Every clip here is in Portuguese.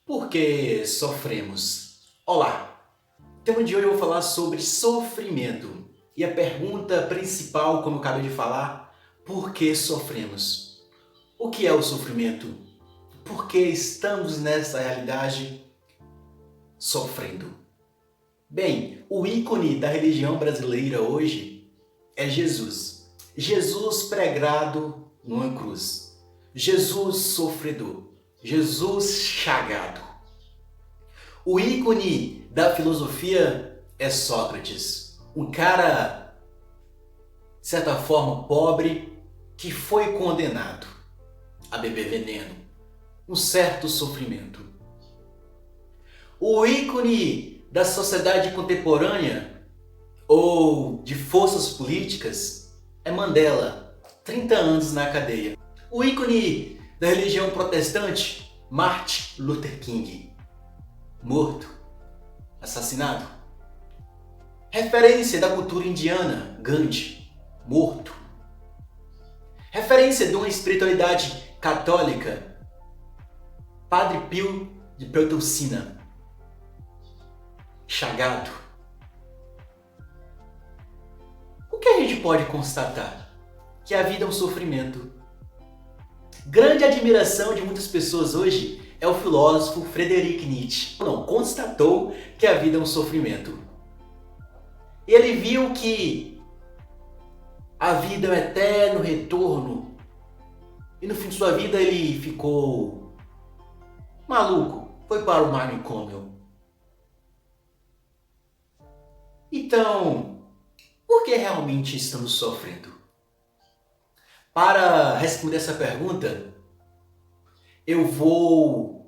Por que sofremos? Olá! O tema de hoje eu vou falar sobre sofrimento. E a pergunta principal, como eu acabei de falar, por que sofremos? O que é o sofrimento? Por que estamos nessa realidade sofrendo? Bem, o ícone da religião brasileira hoje é Jesus. Jesus pregado numa cruz. Jesus sofredor. Jesus chagado. O ícone da filosofia é Sócrates, um cara, de certa forma, pobre, que foi condenado a beber veneno, um certo sofrimento. O ícone da sociedade contemporânea ou de forças políticas é Mandela, 30 anos na cadeia. O ícone da religião protestante, Martin Luther King, morto, assassinado. Referência da cultura indiana, Gandhi, morto. Referência de uma espiritualidade católica, Padre Pio de Pietrelcina, chagado. O que a gente pode constatar? Que a vida é um sofrimento. Grande admiração de muitas pessoas hoje é o filósofo Friedrich Nietzsche. Não, constatou que a vida é um sofrimento. Ele viu que a vida é um eterno retorno e no fim de sua vida ele ficou maluco, foi para o manicômio. Então, por que realmente estamos sofrendo? Para responder essa pergunta, eu vou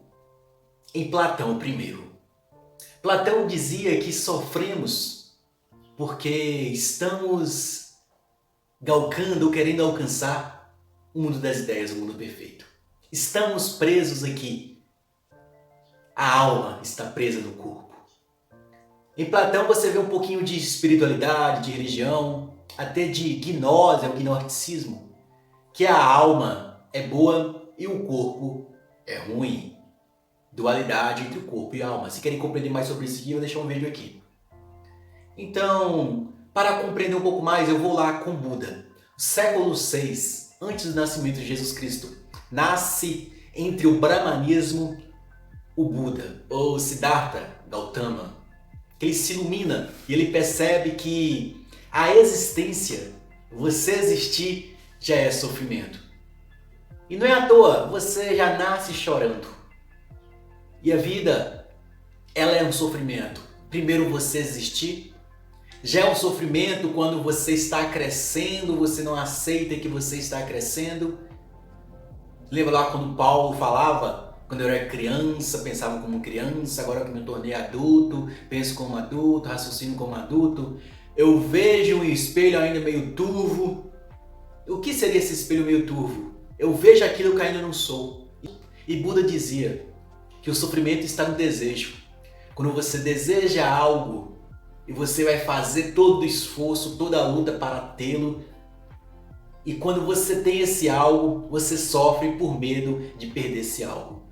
em Platão primeiro. Platão dizia que sofremos porque estamos galgando ou querendo alcançar o mundo das ideias, o mundo perfeito. Estamos presos aqui. A alma está presa no corpo. Em Platão você vê um pouquinho de espiritualidade, de religião, até de gnose, o gnosticismo, que a alma é boa e o corpo é ruim. Dualidade entre o corpo e a alma. Se querem compreender mais sobre isso aqui, eu vou deixar um vídeo aqui. Então, para compreender um pouco mais, eu vou lá com Buda. Século VI, antes do nascimento de Jesus Cristo, nasce entre o brahmanismo o Buda, ou Siddhartha Gautama, que ele se ilumina e ele percebe que a existência, você existir, já é sofrimento. E não é à toa, você já nasce chorando. E a vida, ela é um sofrimento. Primeiro você existir, já é um sofrimento quando você está crescendo, você não aceita que você está crescendo. Lembra lá quando Paulo falava, quando eu era criança, pensava como criança, agora que me tornei adulto, penso como adulto, raciocínio como adulto. Eu vejo um espelho ainda meio turvo. O que seria esse espelho meio turvo? Eu vejo aquilo que ainda não sou. E Buda dizia que o sofrimento está no desejo. Quando você deseja algo e você vai fazer todo o esforço, toda a luta para tê-lo, e quando você tem esse algo, você sofre por medo de perder esse algo.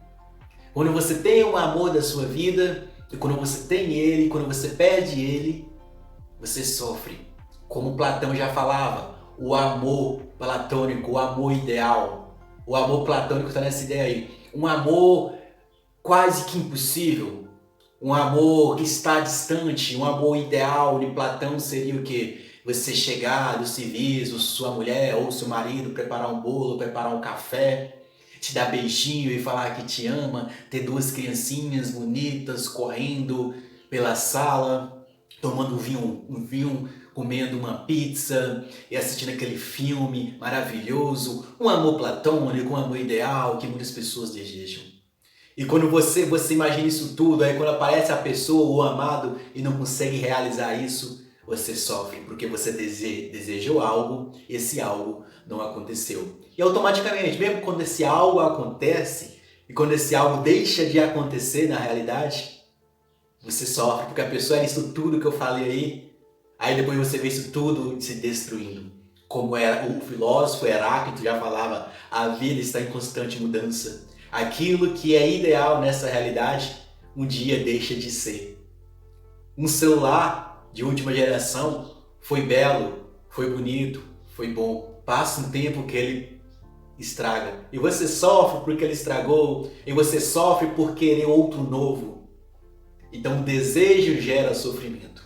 Quando você tem o amor da sua vida, e quando você tem ele, quando você perde ele, você sofre. Como Platão já falava, o amor platônico, o amor ideal. O amor platônico está nessa ideia aí. Um amor quase que impossível. Um amor que está distante. Um amor ideal de Platão seria o quê? Você chegar do serviço, sua mulher ou seu marido, preparar um bolo, preparar um café, te dar beijinho e falar que te ama, ter duas criancinhas bonitas correndo pela sala, tomando um vinho, comendo uma pizza e assistindo aquele filme maravilhoso, um amor platônico, um amor ideal que muitas pessoas desejam. E quando você imagina isso tudo, aí quando aparece a pessoa, o amado, e não consegue realizar isso, você sofre, porque você desejou algo e esse algo não aconteceu. E automaticamente, mesmo quando esse algo acontece, e quando esse algo deixa de acontecer na realidade, você sofre, porque a pessoa era isso tudo que eu falei aí depois você vê isso tudo se destruindo. Como era o filósofo Heráclito já falava, a vida está em constante mudança. Aquilo que é ideal nessa realidade, um dia deixa de ser. Um celular de última geração foi belo, foi bonito, foi bom. Passa um tempo que ele estraga. E você sofre porque ele estragou, e você sofre por querer outro novo. Então o desejo gera sofrimento.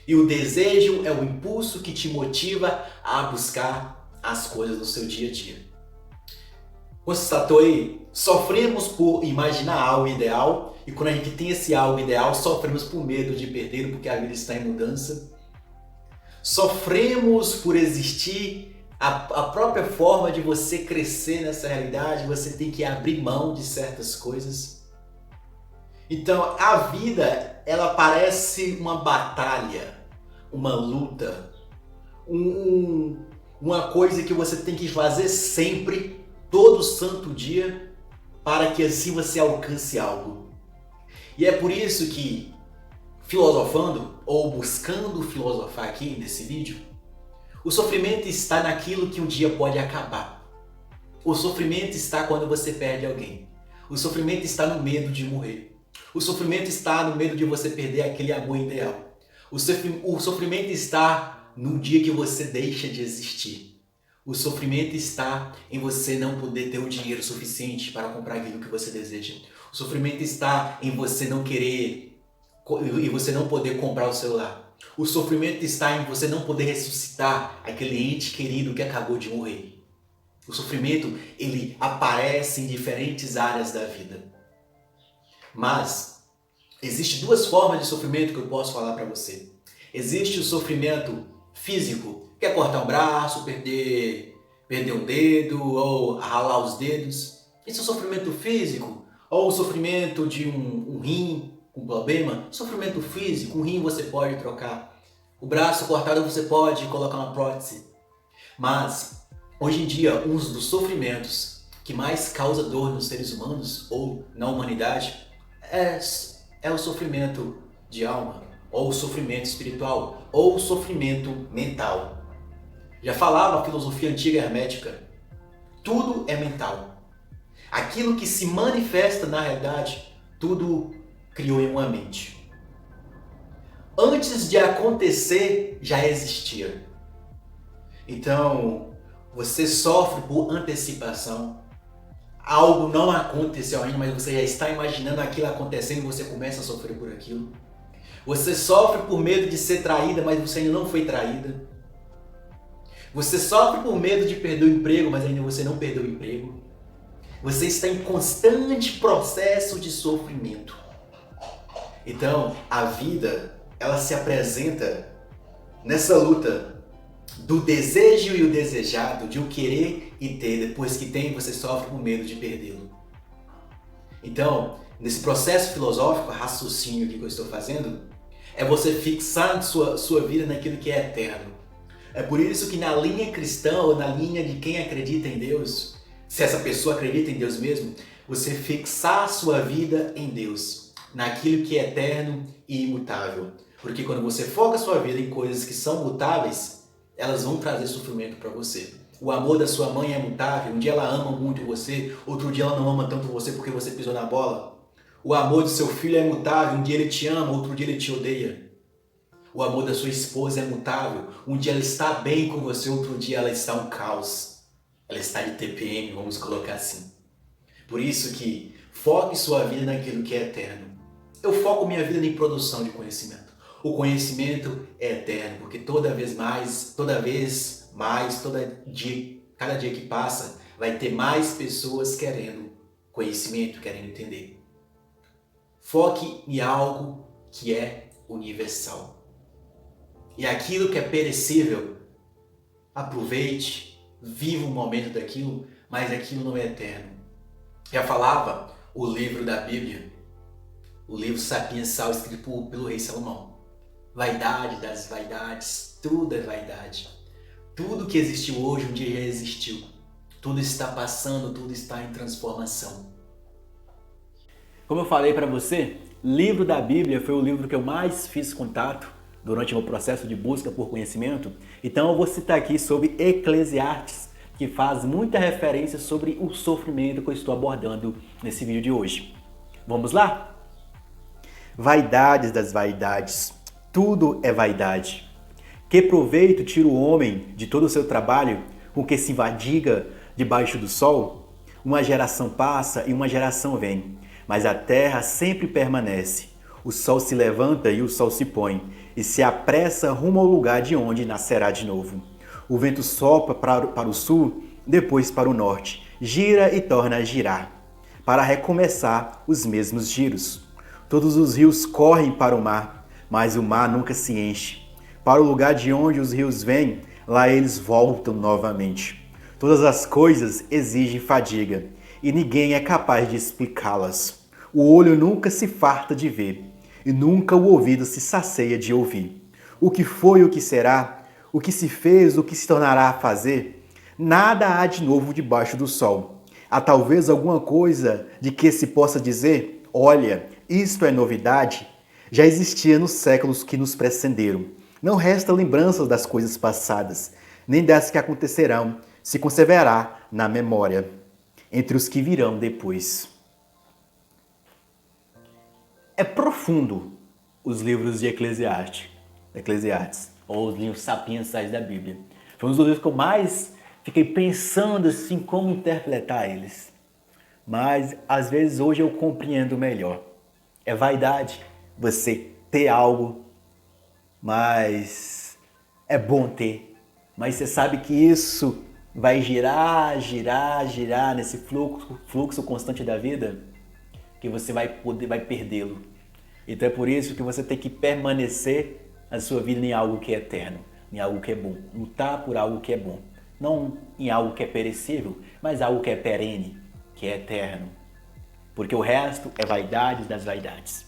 E o desejo é o impulso que te motiva a buscar as coisas no seu dia a dia. Constatou aí? Sofremos por imaginar algo ideal, e quando a gente tem esse algo ideal, sofremos por medo de perder porque a vida está em mudança. Sofremos por existir a própria forma de você crescer nessa realidade, você tem que abrir mão de certas coisas. Então a vida, ela parece uma batalha, uma luta, uma coisa que você tem que fazer sempre, todo santo dia, para que assim você alcance algo. E é por isso que, filosofando ou buscando filosofar aqui nesse vídeo, o sofrimento está naquilo que um dia pode acabar. O sofrimento está quando você perde alguém. O sofrimento está no medo de morrer. O sofrimento está no medo de você perder aquele amor ideal. O sofrimento está no dia que você deixa de existir. O sofrimento está em você não poder ter o dinheiro suficiente para comprar aquilo que você deseja. O sofrimento está em você não querer e você não poder comprar o celular. O sofrimento está em você não poder ressuscitar aquele ente querido que acabou de morrer. O sofrimento, ele aparece em diferentes áreas da vida. Mas existem duas formas de sofrimento que eu posso falar para você. Existe o sofrimento físico, que é cortar um braço, perder um dedo ou ralar os dedos. Esse é o sofrimento físico. Ou o sofrimento de um rim com problema. Sofrimento físico, um rim você pode trocar. O braço cortado você pode colocar uma prótese. Mas, hoje em dia, um dos sofrimentos que mais causa dor nos seres humanos ou na humanidade é o sofrimento de alma, ou o sofrimento espiritual, ou o sofrimento mental. Já falava a filosofia antiga hermética, tudo é mental. Aquilo que se manifesta na realidade, tudo criou em uma mente. Antes de acontecer, já existia. Então, você sofre por antecipação. Algo não aconteceu ainda, mas você já está imaginando aquilo acontecendo e você começa a sofrer por aquilo. Você sofre por medo de ser traída, mas você ainda não foi traída. Você sofre por medo de perder o emprego, mas ainda você não perdeu o emprego. Você está em constante processo de sofrimento. Então, a vida, ela se apresenta nessa luta do desejo e o desejado, de o querer e ter. Depois que tem, você sofre por medo de perdê-lo. Então, nesse processo filosófico, raciocínio que eu estou fazendo, é você fixar sua vida naquilo que é eterno. É por isso que na linha cristã, ou na linha de quem acredita em Deus, se essa pessoa acredita em Deus mesmo, você fixar a sua vida em Deus, naquilo que é eterno e imutável. Porque quando você foca a sua vida em coisas que são mutáveis, elas vão trazer sofrimento para você. O amor da sua mãe é mutável, um dia ela ama muito você, outro dia ela não ama tanto você porque você pisou na bola. O amor do seu filho é mutável, um dia ele te ama, outro dia ele te odeia. O amor da sua esposa é mutável. Um dia ela está bem com você, outro dia ela está um caos. Ela está de TPM, vamos colocar assim. Por isso que foque sua vida naquilo que é eterno. Eu foco minha vida em produção de conhecimento. O conhecimento é eterno, porque cada dia que passa, vai ter mais pessoas querendo conhecimento, querendo entender. Foque em algo que é universal. E aquilo que é perecível, aproveite, viva o momento daquilo, mas aquilo não é eterno. Já falava o livro da Bíblia, o livro Sapiensal, escrito pelo rei Salomão. Vaidade das vaidades, tudo é vaidade. Tudo que existiu hoje, um dia já existiu. Tudo está passando, tudo está em transformação. Como eu falei para você, livro da Bíblia foi o livro que eu mais fiz contato durante o meu processo de busca por conhecimento. Então eu vou citar aqui sobre Eclesiastes, que faz muita referência sobre o sofrimento que eu estou abordando nesse vídeo de hoje. Vamos lá? Vaidades das vaidades. Tudo é vaidade. Que proveito tira o homem de todo o seu trabalho com que se vadiga debaixo do sol? Uma geração passa e uma geração vem, mas a terra sempre permanece. O sol se levanta e o sol se põe, e se apressa rumo ao lugar de onde nascerá de novo. O vento sopra para o sul, depois para o norte, gira e torna a girar, para recomeçar os mesmos giros. Todos os rios correm para o mar, mas o mar nunca se enche. Para o lugar de onde os rios vêm, lá eles voltam novamente. Todas as coisas exigem fadiga, e ninguém é capaz de explicá-las. O olho nunca se farta de ver, e nunca o ouvido se sacia de ouvir. O que foi, o que será, o que se fez, o que se tornará a fazer, nada há de novo debaixo do sol. Há talvez alguma coisa de que se possa dizer, olha, isto é novidade? Já existia nos séculos que nos precederam. Não resta lembranças das coisas passadas, nem das que acontecerão, se conservará na memória, entre os que virão depois. É profundo os livros de Eclesiastes, ou os livros sapiensais da Bíblia. Foi um dos livros que eu mais fiquei pensando assim como interpretar eles. Mas às vezes hoje eu compreendo melhor. É vaidade você ter algo, mas é bom ter. Mas você sabe que isso vai girar nesse fluxo constante da vida, que você vai perdê-lo. Então é por isso que você tem que permanecer a sua vida em algo que é eterno, em algo que é bom. Lutar por algo que é bom. Não em algo que é perecível, mas algo que é perene, que é eterno. Porque o resto é vaidade das vaidades.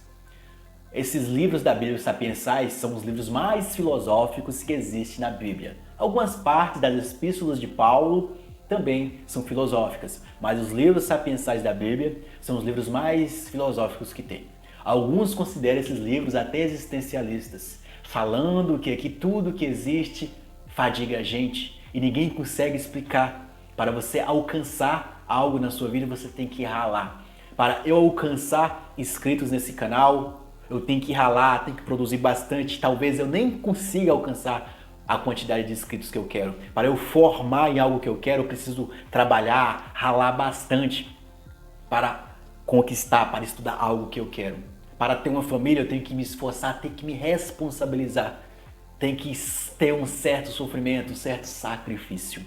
Esses livros da Bíblia sapiensais são os livros mais filosóficos que existem na Bíblia. Algumas partes das epístolas de Paulo também são filosóficas, mas os livros sapiensais da Bíblia são os livros mais filosóficos que tem. Alguns consideram esses livros até existencialistas, falando que aqui tudo que existe fadiga a gente e ninguém consegue explicar. Para você alcançar algo na sua vida, você tem que ralar. Para eu alcançar inscritos nesse canal, eu tenho que ralar, tenho que produzir bastante. Talvez eu nem consiga alcançar a quantidade de inscritos que eu quero. Para eu formar em algo que eu quero, eu preciso trabalhar, ralar bastante para conquistar, para estudar algo que eu quero. Para ter uma família, eu tenho que me esforçar, tenho que me responsabilizar. Tenho que ter um certo sofrimento, um certo sacrifício.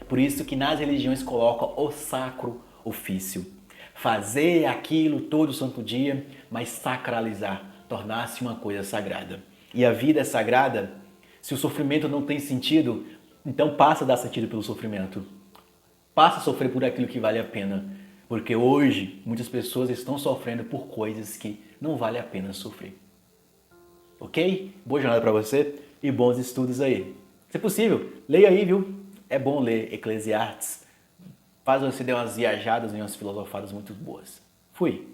Por isso que nas religiões colocam o sacro ofício. Fazer aquilo todo santo dia, mas sacralizar, tornar-se uma coisa sagrada. E a vida é sagrada. Se o sofrimento não tem sentido, então passa a dar sentido pelo sofrimento. Passa a sofrer por aquilo que vale a pena. Porque hoje muitas pessoas estão sofrendo por coisas que não vale a pena sofrer. Ok? Boa jornada para você e bons estudos aí. Se possível, leia aí, viu? É bom ler Eclesiastes. Faz você dar umas viajadas e umas filosofadas muito boas. Fui!